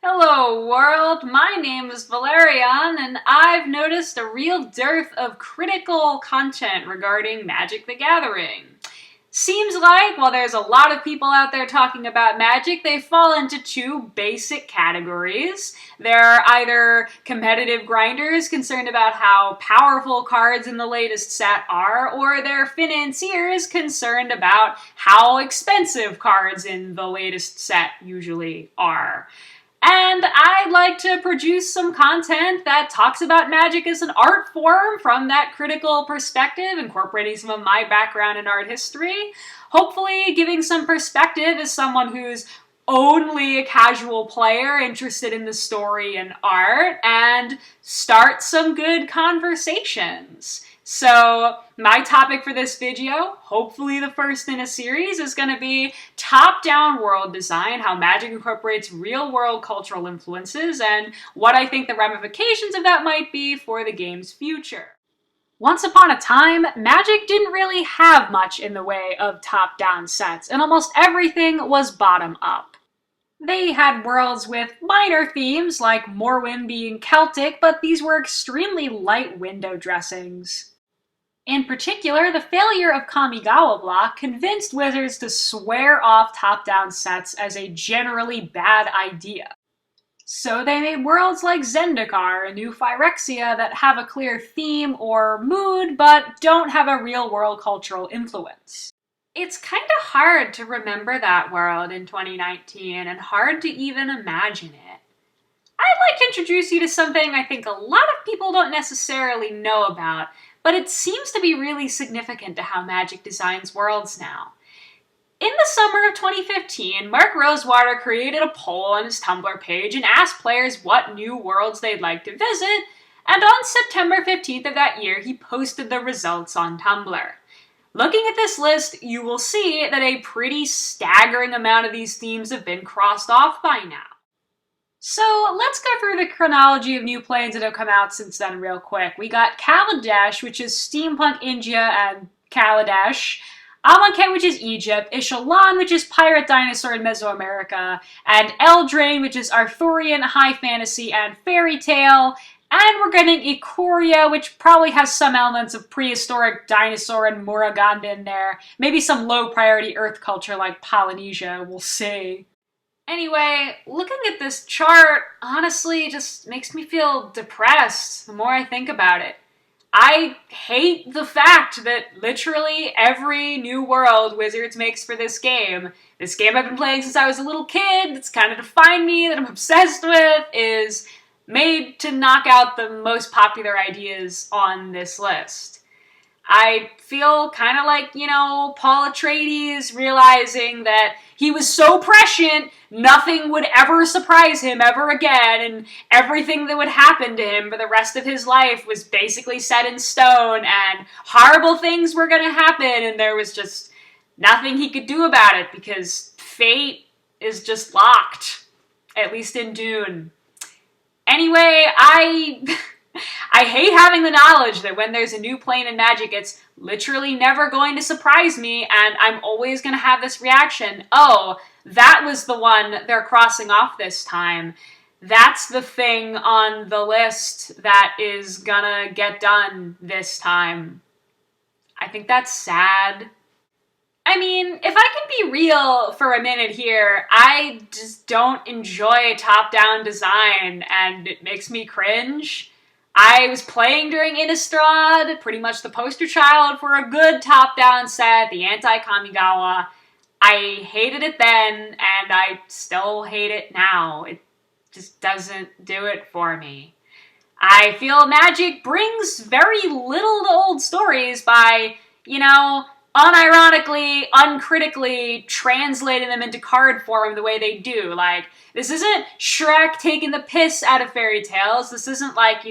Hello world, my name is Valerian, and I've noticed a real dearth of critical content regarding Magic the Gathering. Seems like while there's a lot of people out there talking about Magic, they fall into two basic categories. They're either competitive grinders concerned about how powerful cards in the latest set are, or they're financiers concerned about how expensive cards in the latest set usually are. And I'd like to produce some content that talks about Magic as an art form from that critical perspective, incorporating some of my background in art history. Hopefully giving some perspective as someone who's only a casual player interested in the story and art, and start some good conversations. So my topic for this video, hopefully the first in a series, is going to be top-down world design, how Magic incorporates real-world cultural influences, and what I think the ramifications of that might be for the game's future. Once upon a time, Magic didn't really have much in the way of top-down sets, and almost everything was bottom-up. They had worlds with minor themes, like Morrowind being Celtic, but these were extremely light window dressings. In particular, the failure of Kamigawa Block convinced Wizards to swear off top-down sets as a generally bad idea. So they made worlds like Zendikar and New Phyrexia that have a clear theme or mood, but don't have a real-world cultural influence. It's kind of hard to remember that world in 2019, and hard to even imagine it. I'd like to introduce you to something I think a lot of people don't necessarily know about, but it seems to be really significant to how Magic designs worlds now. In the summer of 2015, Mark Rosewater created a poll on his Tumblr page and asked players what new worlds they'd like to visit, and on September 15th of that year, he posted the results on Tumblr. Looking at this list, you will see that a pretty staggering amount of these themes have been crossed off by now. So let's go through the chronology of new planes that have come out since then real quick. We got Kaladesh, which is steampunk India and Kaladesh, Amonkhet, which is Egypt, Ishalan, which is pirate dinosaur in Mesoamerica, and Eldraine, which is Arthurian, high fantasy, and fairy tale. And we're getting Ikoria, which probably has some elements of prehistoric dinosaur and Muruganda in there. Maybe some low-priority Earth culture like Polynesia, we'll see. Anyway, looking at this chart, honestly, just makes me feel depressed the more I think about it. I hate the fact that literally every new world Wizards makes for this game I've been playing since I was a little kid, that's kind of defined me, that I'm obsessed with, is made to knock out the most popular ideas on this list. I feel kind of like, Paul Atreides realizing that he was so prescient, nothing would ever surprise him ever again, and everything that would happen to him for the rest of his life was basically set in stone, and horrible things were going to happen, and there was just nothing he could do about it, because fate is just locked, at least in Dune. Anyway, I hate having the knowledge that when there's a new plane in Magic, it's literally never going to surprise me, and I'm always going to have this reaction, oh, that was the one they're crossing off this time. That's the thing on the list that is gonna get done this time. I think that's sad. I mean, if I can be real for a minute here, I just don't enjoy top-down design, and it makes me cringe. I was playing during Innistrad, pretty much the poster child for a good top-down set, the anti-Kamigawa. I hated it then, and I still hate it now. It just doesn't do it for me. I feel Magic brings very little to old stories by, unironically, uncritically translating them into card form the way they do. Like, this isn't Shrek taking the piss out of fairy tales. This isn't like,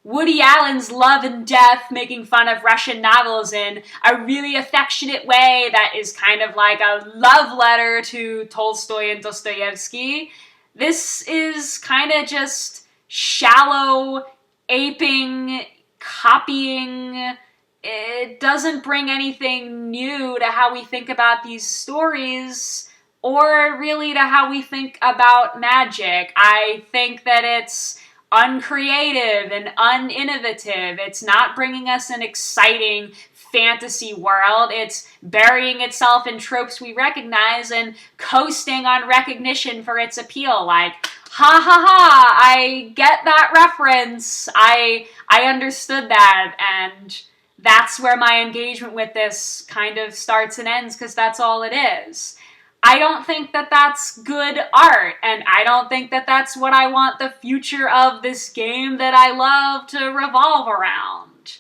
Woody Allen's Love and Death making fun of Russian novels in a really affectionate way that is kind of like a love letter to Tolstoy and Dostoevsky. This is kind of just shallow, aping, copying. It doesn't bring anything new to how we think about these stories, or really to how we think about magic. I think that it's uncreative and uninnovative. It's not bringing us an exciting fantasy world. It's burying itself in tropes we recognize and coasting on recognition for its appeal. Like, ha ha ha, I get that reference. I understood that, and that's where my engagement with this kind of starts and ends, because that's all it is. I don't think that that's good art, and I don't think that that's what I want the future of this game that I love to revolve around.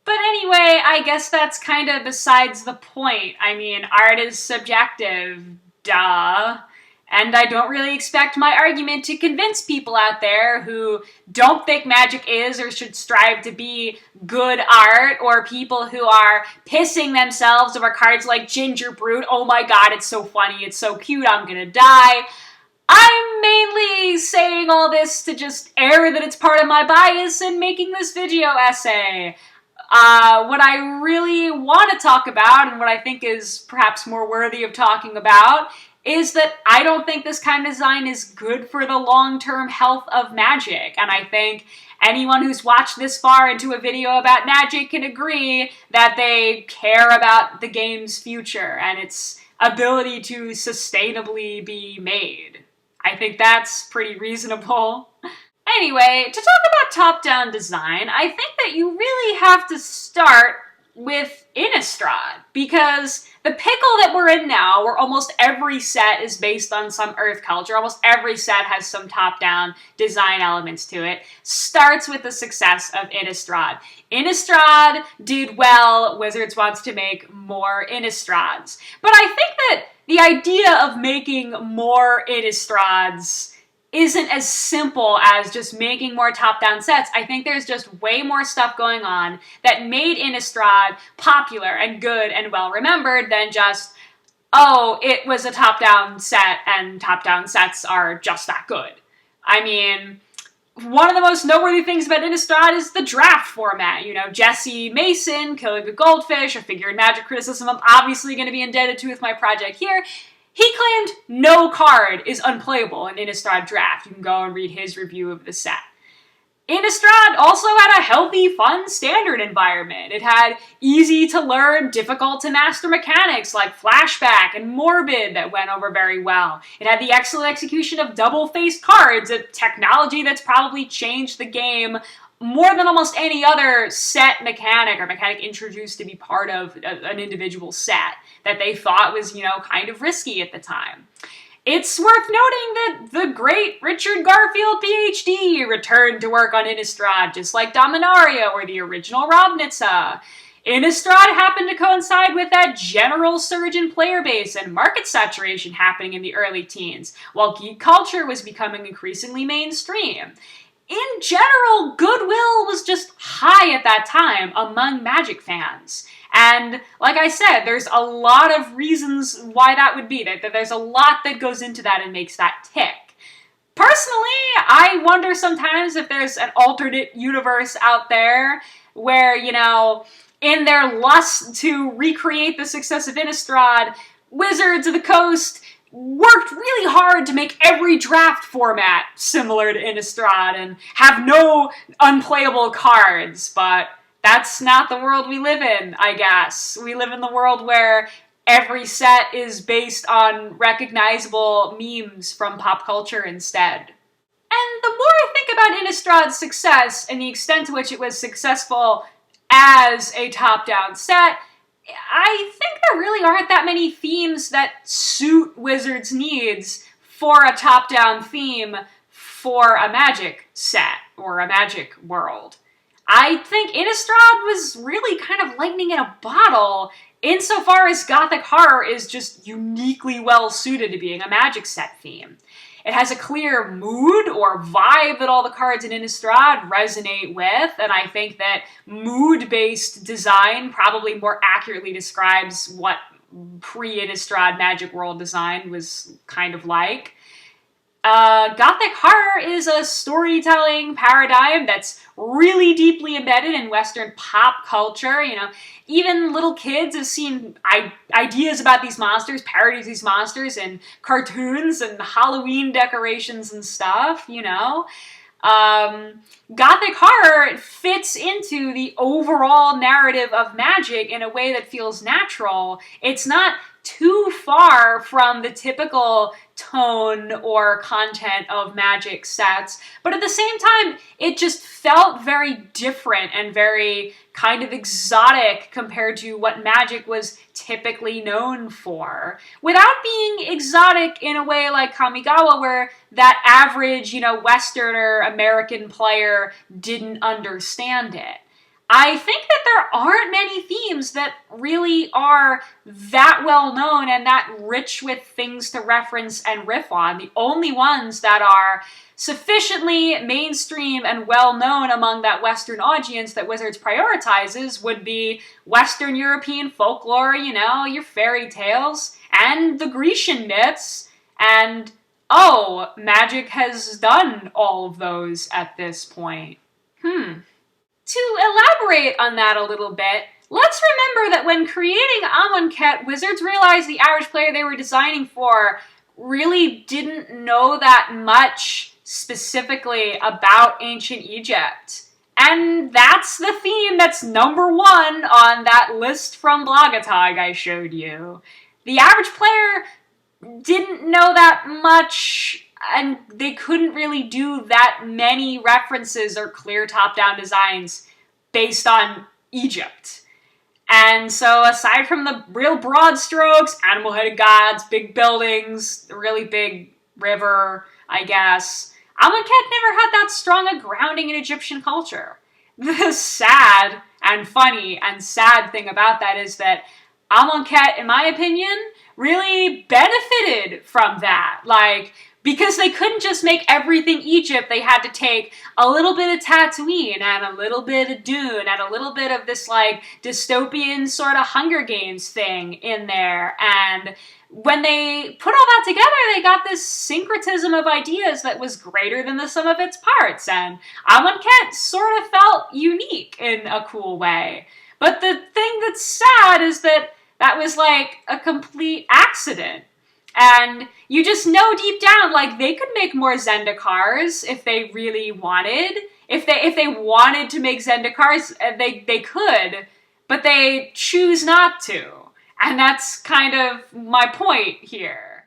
But anyway, I guess that's kind of besides the point. I mean, art is subjective, duh. And I don't really expect my argument to convince people out there who don't think magic is or should strive to be good art, or people who are pissing themselves over cards like Ginger Brute. Oh my god, it's so funny, it's so cute, I'm gonna die. I'm mainly saying all this to just air that it's part of my bias in making this video essay. What I really want to talk about, and what I think is perhaps more worthy of talking about, is that I don't think this kind of design is good for the long-term health of Magic. And I think anyone who's watched this far into a video about Magic can agree that they care about the game's future and its ability to sustainably be made. I think that's pretty reasonable. Anyway, to talk about top-down design, I think that you really have to start with Innistrad, because the pickle that we're in now, where almost every set is based on some Earth culture, almost every set has some top-down design elements to it, starts with the success of Innistrad. Innistrad did well, Wizards wants to make more Innistrads. But I think that the idea of making more Innistrads isn't as simple as just making more top-down sets. I think there's just way more stuff going on that made Innistrad popular and good and well-remembered than just, oh, it was a top-down set and top-down sets are just that good. I mean, one of the most noteworthy things about Innistrad is the draft format. You know, Jesse Mason killing a goldfish, a figure in Magic criticism I'm obviously going to be indebted to with my project here. He claimed no card is unplayable in Innistrad Draft. You can go and read his review of the set. Innistrad also had a healthy, fun, standard environment. It had easy-to-learn, difficult-to-master mechanics like Flashback and Morbid that went over very well. It had the excellent execution of double-faced cards, a technology that's probably changed the game more than almost any other set mechanic or mechanic introduced to be part of an individual set that they thought was, you know, kind of risky at the time. It's worth noting that the great Richard Garfield, PhD, returned to work on Innistrad, just like Dominaria or the original Ravnica. Innistrad happened to coincide with that general surge in player base and market saturation happening in the early teens, while geek culture was becoming increasingly mainstream. In general, goodwill was just high at that time among Magic fans. And like I said, there's a lot of reasons why that would be. That there's a lot that goes into that and makes that tick. Personally, I wonder sometimes if there's an alternate universe out there where, you know, in their lust to recreate the success of Innistrad, Wizards of the Coast worked really hard to make every draft format similar to Innistrad and have no unplayable cards, but that's not the world we live in, I guess. We live in the world where every set is based on recognizable memes from pop culture instead. And the more I think about Innistrad's success and the extent to which it was successful as a top-down set, I think there really aren't that many themes that suit Wizards' needs for a top-down theme for a Magic set or a Magic world. I think Innistrad was really kind of lightning in a bottle insofar as Gothic Horror is just uniquely well-suited to being a Magic set theme. It has a clear mood or vibe that all the cards in Innistrad resonate with, and I think that mood-based design probably more accurately describes what pre-Innistrad Magic World design was kind of like. Gothic horror is a storytelling paradigm that's really deeply embedded in Western pop culture. You know, even little kids have seen ideas about these monsters, parodies of these monsters in cartoons and Halloween decorations and stuff, you know. Gothic horror fits into the overall narrative of magic in a way that feels natural. It's not too far from the typical tone or content of magic sets, but at the same time, it just felt very different and very kind of exotic compared to what magic was typically known for, without being exotic in a way like Kamigawa, where that average, you know, Westerner American player didn't understand it. I think that there aren't many themes that really are that well known and that rich with things to reference and riff on. The only ones that are sufficiently mainstream and well known among that Western audience that Wizards prioritizes would be Western European folklore, you know, your fairy tales, and the Grecian myths, and oh, Magic has done all of those at this point. To elaborate on that a little bit, let's remember that when creating Amonkhet, Wizards realized the average player they were designing for really didn't know that much specifically about ancient Egypt. And that's the theme that's number one on that list from Blogatog I showed you. The average player didn't know that much, and they couldn't really do that many references or clear top-down designs based on Egypt. And so aside from the real broad strokes, animal-headed gods, big buildings, a really big river, I guess, Amonkhet never had that strong a grounding in Egyptian culture. The sad and funny and sad thing about that is that Amonkhet, in my opinion, really benefited from that. Like, because they couldn't just make everything Egypt, they had to take a little bit of Tatooine and a little bit of Dune and a little bit of this, like, dystopian sort of Hunger Games thing in there. And when they put all that together, they got this syncretism of ideas that was greater than the sum of its parts. And Amonkhet sort of felt unique in a cool way. But the thing that's sad is that that was, like, a complete accident. And you just know deep down, like, they could make more Zendikars if they really wanted. If they wanted to make Zendikars, they could, but they choose not to. And that's kind of my point here.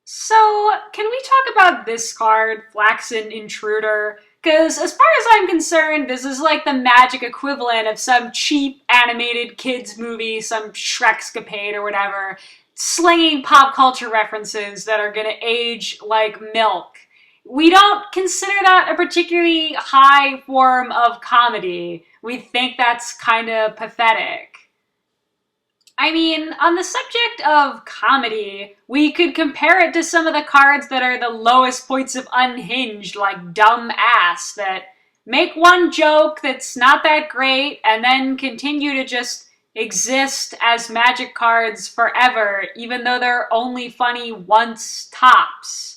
So, can we talk about this card, Flaxen Intruder? Because as far as I'm concerned, this is like the Magic equivalent of some cheap animated kids movie, some Shrek'scapade or whatever, slinging pop culture references that are gonna age like milk. We don't consider that a particularly high form of comedy. We think that's kind of pathetic. I mean, on the subject of comedy, we could compare it to some of the cards that are the lowest points of unhinged, like Dumb Ass, that make one joke that's not that great and then continue to just exist as Magic cards forever, even though they're only funny once tops.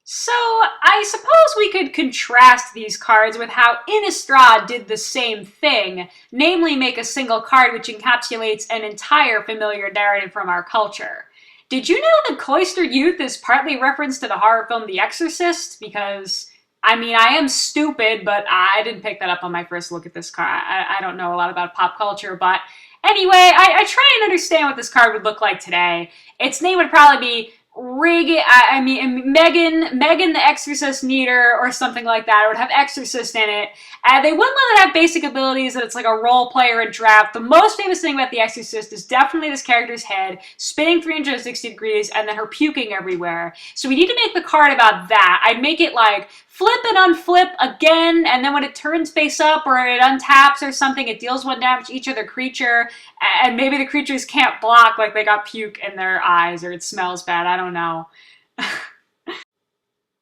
So, I suppose we could contrast these cards with how Innistrad did the same thing, namely make a single card which encapsulates an entire familiar narrative from our culture. Did you know that Cloistered Youth is partly a reference to the horror film The Exorcist? Because, I mean, I am stupid, but I didn't pick that up on my first look at this card. I don't know a lot about pop culture, but anyway, I try and understand what this card would look like today. Its name would probably be Megan the Exorcist Neater or something like that. It would have Exorcist in it. They wouldn't let it have basic abilities that it's like a role player in draft. The most famous thing about the Exorcist is definitely this character's head spinning 360 degrees and then her puking everywhere. So we need to make the card about that. I'd make it like flip and unflip again, and then when it turns face up or it untaps or something, it deals 1 damage to each other creature, and maybe the creatures can't block, like they got puke in their eyes or it smells bad, I don't know.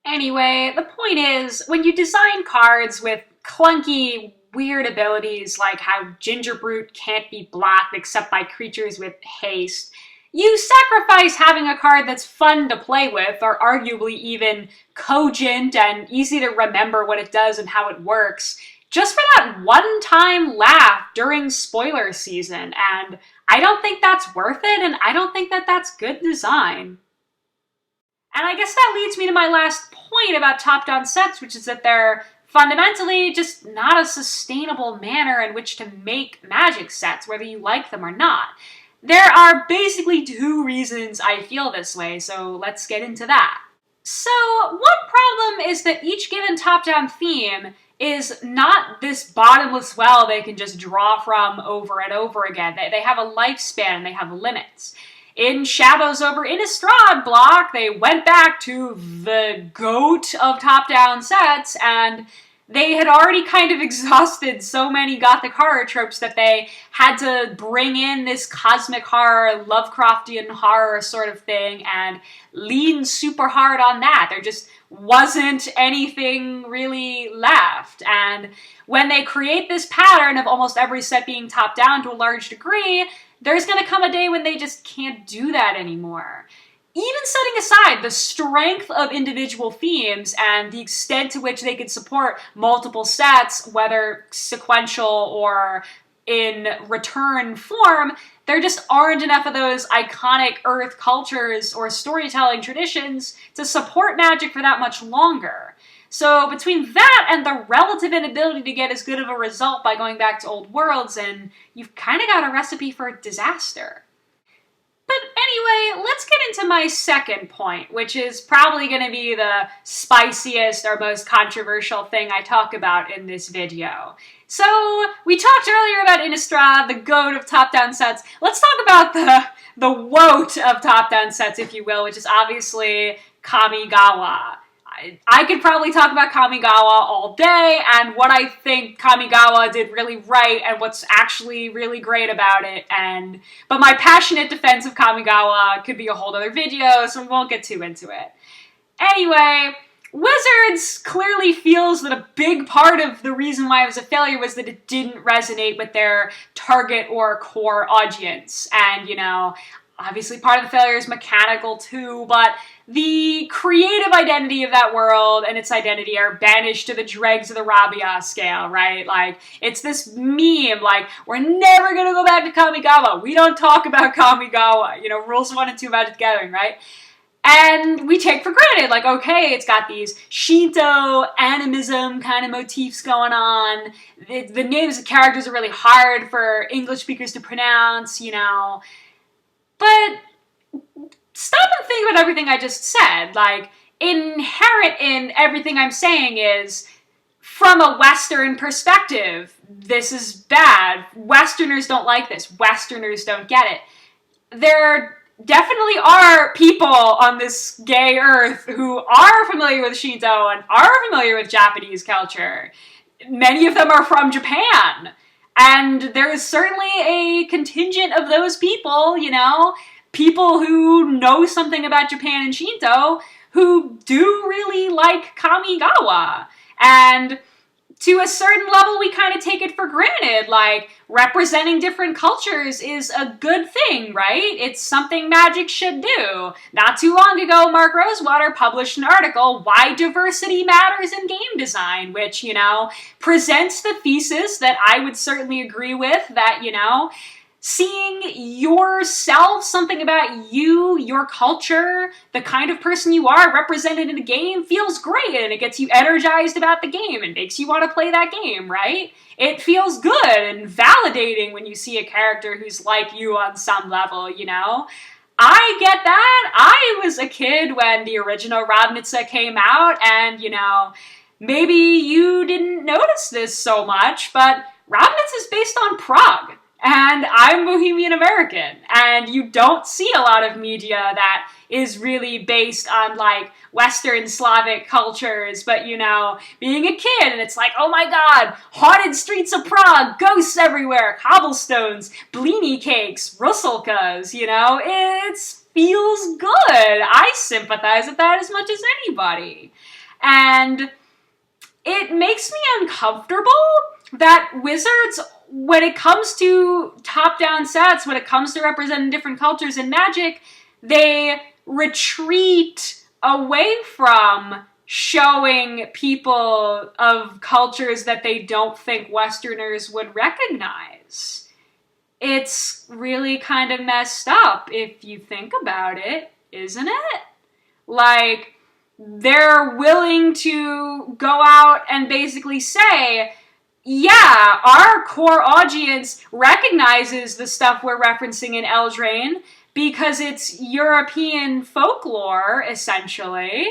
Anyway, the point is, when you design cards with clunky, weird abilities like how Gingerbrute can't be blocked except by creatures with haste, you sacrifice having a card that's fun to play with, or arguably even cogent and easy to remember what it does and how it works, just for that one-time laugh during spoiler season. And I don't think that's worth it, and I don't think that that's good design. And I guess that leads me to my last point about top-down sets, which is that they're fundamentally just not a sustainable manner in which to make Magic sets, whether you like them or not. There are basically two reasons I feel this way, so let's get into that. So, one problem is that each given top-down theme is not this bottomless well they can just draw from over and over again. They have a lifespan, and they have limits. In Shadows over Innistrad block, they went back to the GOAT of top-down sets, and they had already kind of exhausted so many Gothic horror tropes that they had to bring in this cosmic horror, Lovecraftian horror sort of thing, and lean super hard on that. There just wasn't anything really left. And when they create this pattern of almost every set being top-down to a large degree, there's going to come a day when they just can't do that anymore. Even setting aside the strength of individual themes and the extent to which they could support multiple sets, whether sequential or in return form, there just aren't enough of those iconic Earth cultures or storytelling traditions to support Magic for that much longer. So between that and the relative inability to get as good of a result by going back to old worlds, and you've kind of got a recipe for disaster. But anyway, let's get into my second point, which is probably going to be the spiciest or most controversial thing I talk about in this video. So, we talked earlier about Innistrad, the GOAT of top-down sets. Let's talk about the WOAT of top-down sets, if you will, which is obviously Kamigawa. I could probably talk about Kamigawa all day and what I think Kamigawa did really right and what's actually really great about it, but my passionate defense of Kamigawa could be a whole other video, so we won't get too into it. Anyway, Wizards clearly feels that a big part of the reason why it was a failure was that it didn't resonate with their target or core audience. And, obviously part of the failure is mechanical too, but the creative identity of that world and its identity are banished to the dregs of the Rabia scale, right? Like, it's this meme, like, we're never gonna go back to Kamigawa. We don't talk about Kamigawa. Rules 1 and 2 Magic the Gathering, right? And we take for granted, like, okay, it's got these Shinto, animism kind of motifs going on. The names of characters are really hard for English speakers to pronounce, But stop and think about everything I just said. Like, inherent in everything I'm saying is, from a Western perspective, this is bad. Westerners don't like this. Westerners don't get it. There definitely are people on this gay earth who are familiar with Shinto and are familiar with Japanese culture. Many of them are from Japan. And there is certainly a contingent of those people, people who know something about Japan and Shinto who do really like Kamigawa. And to a certain level, we kind of take it for granted. Like, representing different cultures is a good thing, right? It's something Magic should do. Not too long ago, Mark Rosewater published an article, Why Diversity Matters in Game Design, which, presents the thesis that I would certainly agree with, that, seeing yourself, something about you, your culture, the kind of person you are represented in a game feels great, and it gets you energized about the game and makes you want to play that game, right? It feels good and validating when you see a character who's like you on some level, I get that. I was a kid when the original Ravnica came out, and, maybe you didn't notice this so much, but Ravnica is based on Prague. And I'm Bohemian American, and you don't see a lot of media that is really based on, like, Western Slavic cultures, but, being a kid, and it's like, oh my god, haunted streets of Prague, ghosts everywhere, cobblestones, blini cakes, rusalkas, it feels good. I sympathize with that as much as anybody. And it makes me uncomfortable that Wizards when it comes to top-down sets, when it comes to representing different cultures in Magic, they retreat away from showing people of cultures that they don't think Westerners would recognize. It's really kind of messed up if you think about it, isn't it? Like, they're willing to go out and basically say, yeah, our core audience recognizes the stuff we're referencing in Eldraine because it's European folklore, essentially.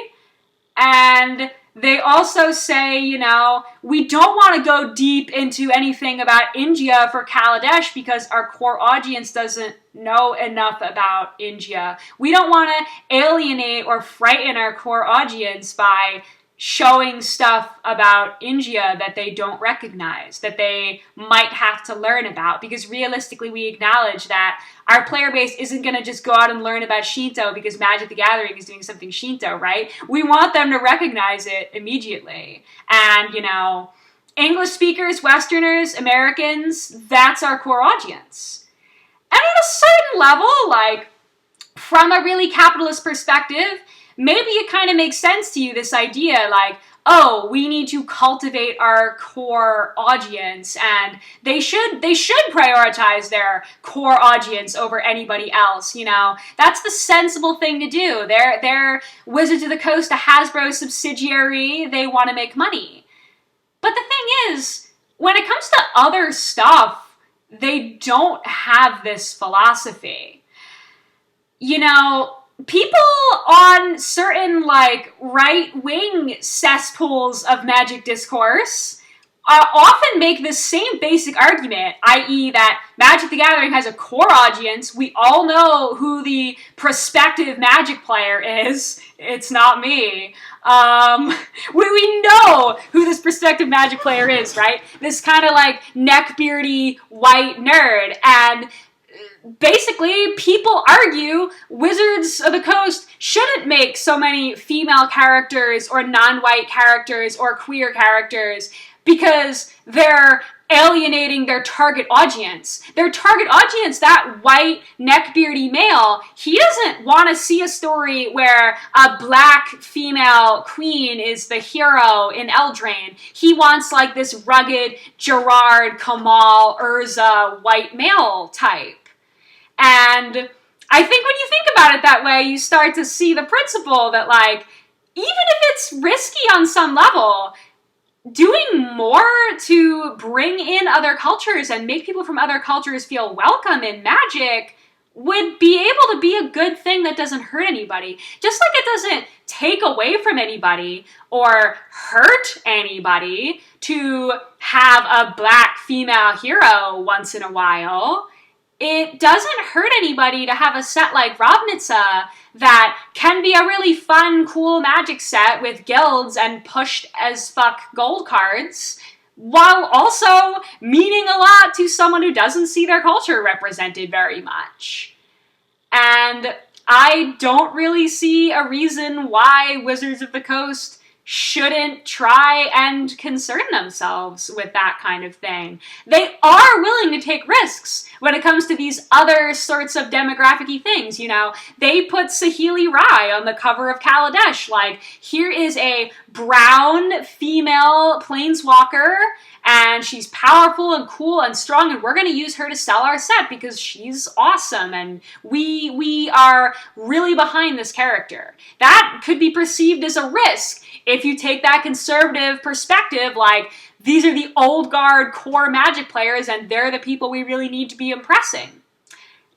And they also say, you know, we don't want to go deep into anything about India for Kaladesh because our core audience doesn't know enough about India. We don't want to alienate or frighten our core audience by showing stuff about India that they don't recognize, that they might have to learn about, because realistically we acknowledge that our player base isn't going to just go out and learn about Shinto because Magic the Gathering is doing something Shinto, right? We want them to recognize it immediately. And, you know, English speakers, Westerners, Americans, that's our core audience. And at a certain level, like, from a really capitalist perspective, maybe it kind of makes sense to you, this idea, like, oh, we need to cultivate our core audience, and they should prioritize their core audience over anybody else, you know? That's the sensible thing to do. They're Wizards of the Coast, a Hasbro subsidiary. They want to make money. But the thing is, when it comes to other stuff, they don't have this philosophy. You know, people on certain, like, right-wing cesspools of Magic discourse often make this same basic argument, i.e. that Magic the Gathering has a core audience. We all know who the prospective Magic player is. It's not me. We know who this prospective Magic player is, right? This kind of, like, neckbeardy white nerd. And basically, people argue Wizards of the Coast shouldn't make so many female characters or non-white characters or queer characters because they're alienating their target audience. Their target audience, that white, neckbeardy male, he doesn't want to see a story where a black female queen is the hero in Eldraine. He wants, like, this rugged Gerard, Kamal, Urza white male type. And I think when you think about it that way, you start to see the principle that, like, even if it's risky on some level, doing more to bring in other cultures and make people from other cultures feel welcome in Magic would be able to be a good thing that doesn't hurt anybody. Just like it doesn't take away from anybody or hurt anybody to have a black female hero once in a while, it doesn't hurt anybody to have a set like Ravnica that can be a really fun, cool Magic set with guilds and pushed as fuck gold cards, while also meaning a lot to someone who doesn't see their culture represented very much. And I don't really see a reason why Wizards of the Coast shouldn't try and concern themselves with that kind of thing. They are willing to take risks when it comes to these other sorts of demographic-y things, you know. They put Saheeli Rai on the cover of Kaladesh, like, here is a brown female planeswalker, and she's powerful and cool and strong, and we're going to use her to sell our set because she's awesome, and we are really behind this character. That could be perceived as a risk if you take that conservative perspective, like, these are the old guard core Magic players, and they're the people we really need to be impressing.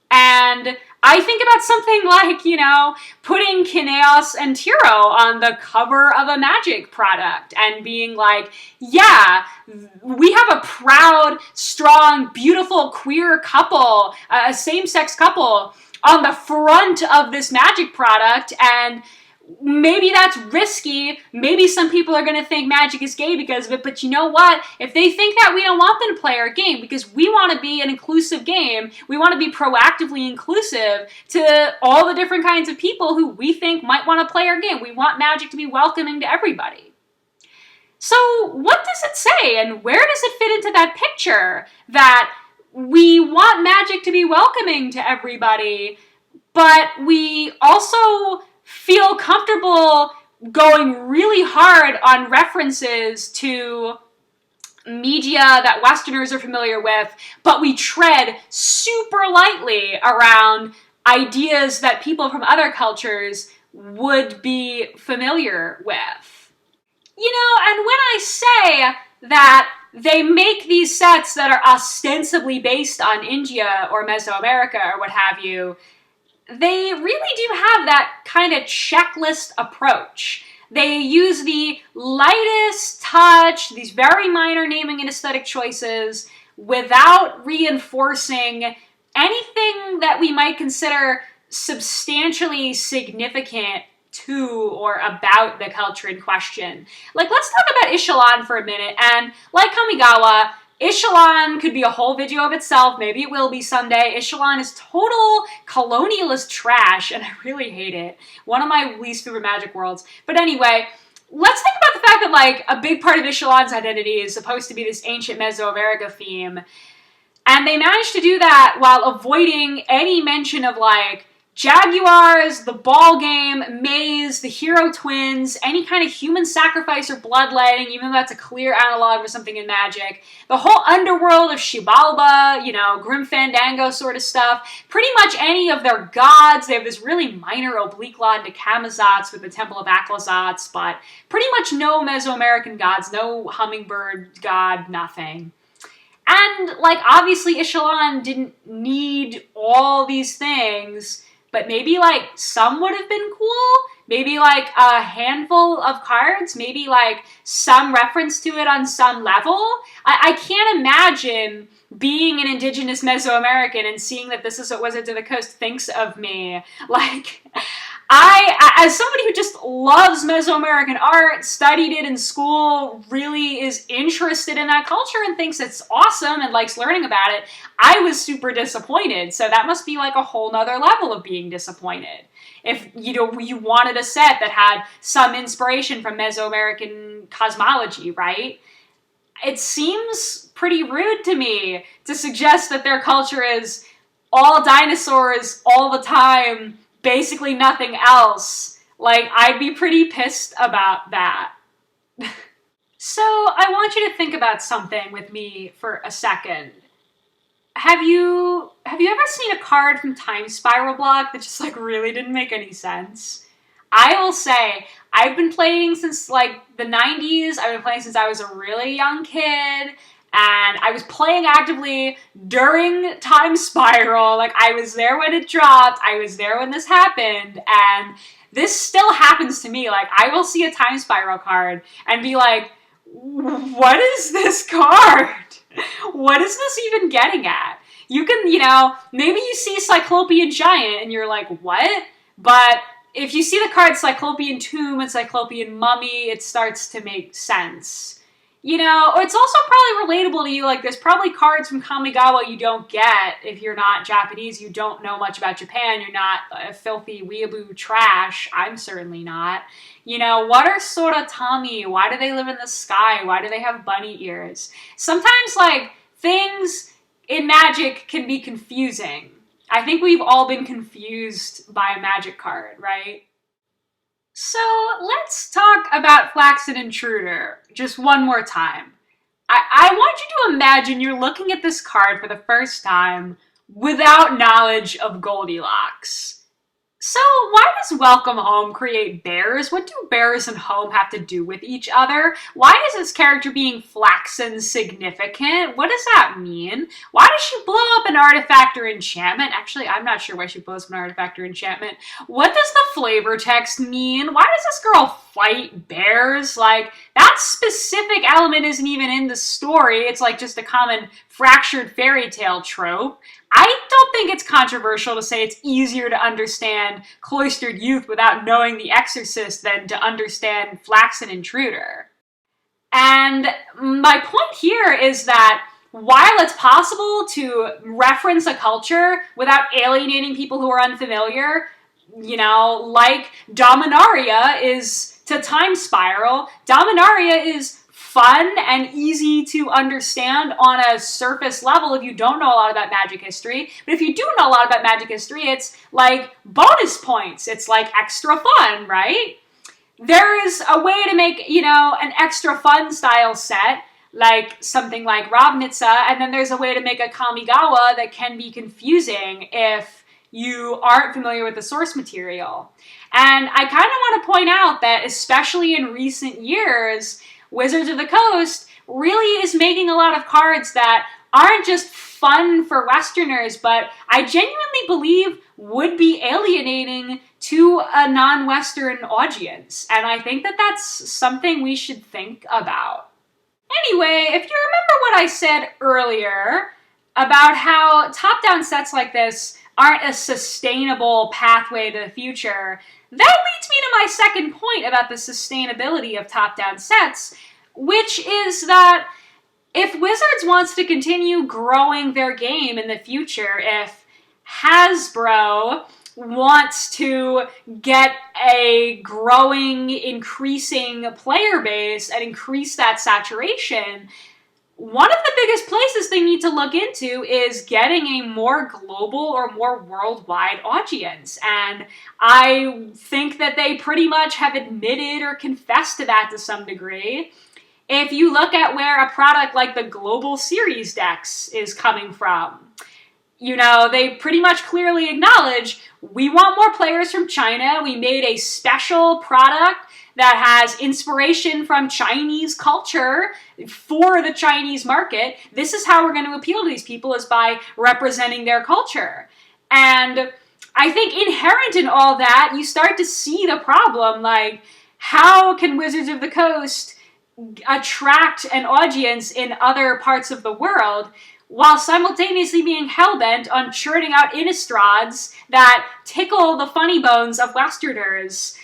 And I think about something like, you know, putting Kineos and Tiro on the cover of a Magic product and being like, yeah, we have a proud, strong, beautiful queer couple, a same-sex couple on the front of this Magic product, and maybe that's risky. Maybe some people are going to think Magic is gay because of it, but you know what? If they think that, we don't want them to play our game because we want to be an inclusive game. We want to be proactively inclusive to all the different kinds of people who we think might want to play our game. We want Magic to be welcoming to everybody. So what does it say, and where does it fit into that picture that we want magic to be welcoming to everybody, but we also feel comfortable going really hard on references to media that Westerners are familiar with, but we tread super lightly around ideas that people from other cultures would be familiar with? You know, and when I say that they make these sets that are ostensibly based on India or Mesoamerica or what have you, they really do have that kind of checklist approach. They use the lightest touch, these very minor naming and aesthetic choices, without reinforcing anything that we might consider substantially significant to or about the culture in question. Like, let's talk about Ishalan for a minute, and like Kamigawa, Ishalan could be a whole video of itself, maybe it will be someday. Ishalan is total colonialist trash, and I really hate it. One of my least favorite Magic worlds. But anyway, let's think about the fact that, like, a big part of Ishalan's identity is supposed to be this ancient Mesoamerica theme, and they managed to do that while avoiding any mention of, like, jaguars, the ball game, maze, the hero twins, any kind of human sacrifice or bloodletting, even though that's a clear analog for something in Magic. The whole underworld of Xibalba, you know, Grim Fandango sort of stuff. Pretty much any of their gods. They have this really minor oblique law into Kamazats with the Temple of Aklazats, but pretty much no Mesoamerican gods, no hummingbird god, nothing. And, like, obviously Ishalan didn't need all these things, but maybe, like, some would have been cool. Maybe, like, a handful of cards. Maybe, like, some reference to it on some level. I can't imagine being an indigenous Mesoamerican and seeing that this is what Wizards of the Coast thinks of me. Like, as somebody who just loves Mesoamerican art, studied it in school, really is interested in that culture and thinks it's awesome and likes learning about it, I was super disappointed. So that must be like a whole nother level of being disappointed. If, you know, you wanted a set that had some inspiration from Mesoamerican cosmology, right? It seems pretty rude to me to suggest that their culture is all dinosaurs all the time, basically nothing else. Like, I'd be pretty pissed about that. So, I want you to think about something with me for a second. Have you ever seen a card from Time Spiral block that just, like, really didn't make any sense? I will say, I've been playing since, like, the 90s. I've been playing since I was a really young kid. And I was playing actively during Time Spiral. Like, I was there when it dropped. I was there when this happened. And this still happens to me. Like, I will see a Time Spiral card and be like, what is this card? What is this even getting at? You can, you know, maybe you see Cyclopean Giant and you're like, what? But if you see the card Cyclopean Tomb and Cyclopean Mummy, it starts to make sense. You know, it's also probably relatable to you, like, there's probably cards from Kamigawa you don't get if you're not Japanese, you don't know much about Japan, you're not a filthy weeaboo trash, I'm certainly not. You know, what are Soratami? Why do they live in the sky? Why do they have bunny ears? Sometimes, like, things in Magic can be confusing. I think we've all been confused by a Magic card, right? So let's talk about Flaxen Intruder just one more time. I want you to imagine you're looking at this card for the first time without knowledge of Goldilocks. So why does Welcome Home create bears? What do bears and home have to do with each other? Why is this character being Flaxen significant? What does that mean? Why does she blow up an artifact or enchantment? Actually, I'm not sure why she blows up an artifact or enchantment. What does the flavor text mean? Why does this girl fight bears? Like, that specific element isn't even in the story. It's like just a common fractured fairy tale trope. I don't think it's controversial to say it's easier to understand Cloistered Youth without knowing The Exorcist than to understand Flaxen Intruder. And my point here is that while it's possible to reference a culture without alienating people who are unfamiliar, you know, like Dominaria is to Time Spiral, Dominaria is fun and easy to understand on a surface level if you don't know a lot about Magic history. But if you do know a lot about Magic history, it's like bonus points. It's like extra fun, right? There is a way to make, an extra fun style set, like something like Ravnica, and then there's a way to make a Kamigawa that can be confusing if you aren't familiar with the source material. And I kind of want to point out that, especially in recent years, Wizards of the Coast really is making a lot of cards that aren't just fun for Westerners, but I genuinely believe would be alienating to a non-Western audience. And I think that that's something we should think about. Anyway, if you remember what I said earlier about how top-down sets like this aren't a sustainable pathway to the future, that leads me to my second point about the sustainability of top-down sets, which is that if Wizards wants to continue growing their game in the future, if Hasbro wants to get a growing, increasing player base and increase that saturation, one of the biggest places they need to look into is getting a more global or more worldwide audience. And I think that they pretty much have admitted or confessed to that to some degree. If you look at where a product like the Global Series decks is coming from, they pretty much clearly acknowledge, we want more players from China. We made a special product that has inspiration from Chinese culture for the Chinese market. This is how we're going to appeal to these people, is by representing their culture. And I think inherent in all that, you start to see the problem, like, how can Wizards of the Coast attract an audience in other parts of the world while simultaneously being hell-bent on churning out Innistrades that tickle the funny bones of Westerners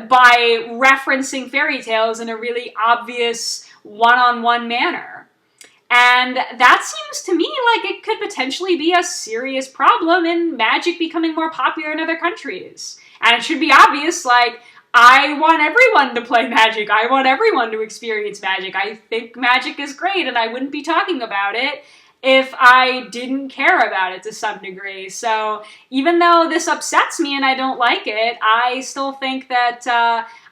by referencing fairy tales in a really obvious one-on-one manner. And that seems to me like it could potentially be a serious problem in Magic becoming more popular in other countries. And it should be obvious, like, I want everyone to play Magic. I want everyone to experience Magic. I think Magic is great, and I wouldn't be talking about it if I didn't care about it to some degree. So even though this upsets me and I don't like it, I still think that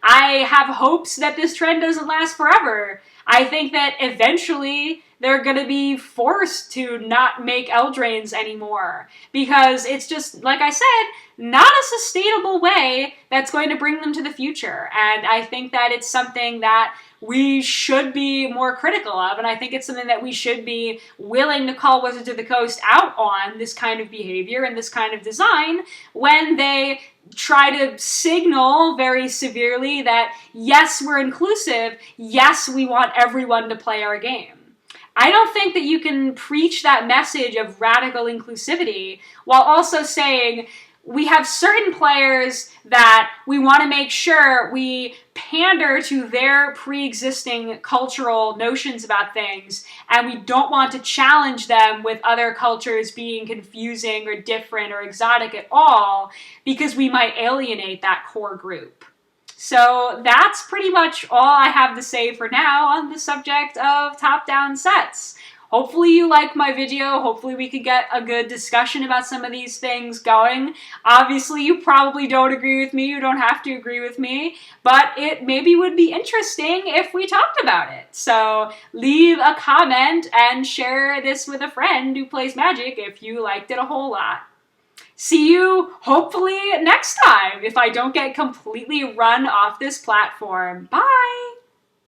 I have hopes that this trend doesn't last forever. I think that eventually they're going to be forced to not make Eldraines anymore, because it's just, like I said, not a sustainable way that's going to bring them to the future. And I think that it's something that we should be more critical of, and I think it's something that we should be willing to call Wizards of the Coast out on, this kind of behavior and this kind of design, when they try to signal very severely that, yes, we're inclusive, yes, we want everyone to play our game. I don't think that you can preach that message of radical inclusivity while also saying, we have certain players that we want to make sure we pander to their pre-existing cultural notions about things, and we don't want to challenge them with other cultures being confusing or different or exotic at all, because we might alienate that core group. So that's pretty much all I have to say for now on the subject of top-down sets. Hopefully you like my video. Hopefully we could get a good discussion about some of these things going. Obviously you probably don't agree with me. You don't have to agree with me. But it maybe would be interesting if we talked about it. So leave a comment and share this with a friend who plays Magic if you liked it a whole lot. See you, hopefully, next time, if I don't get completely run off this platform. Bye!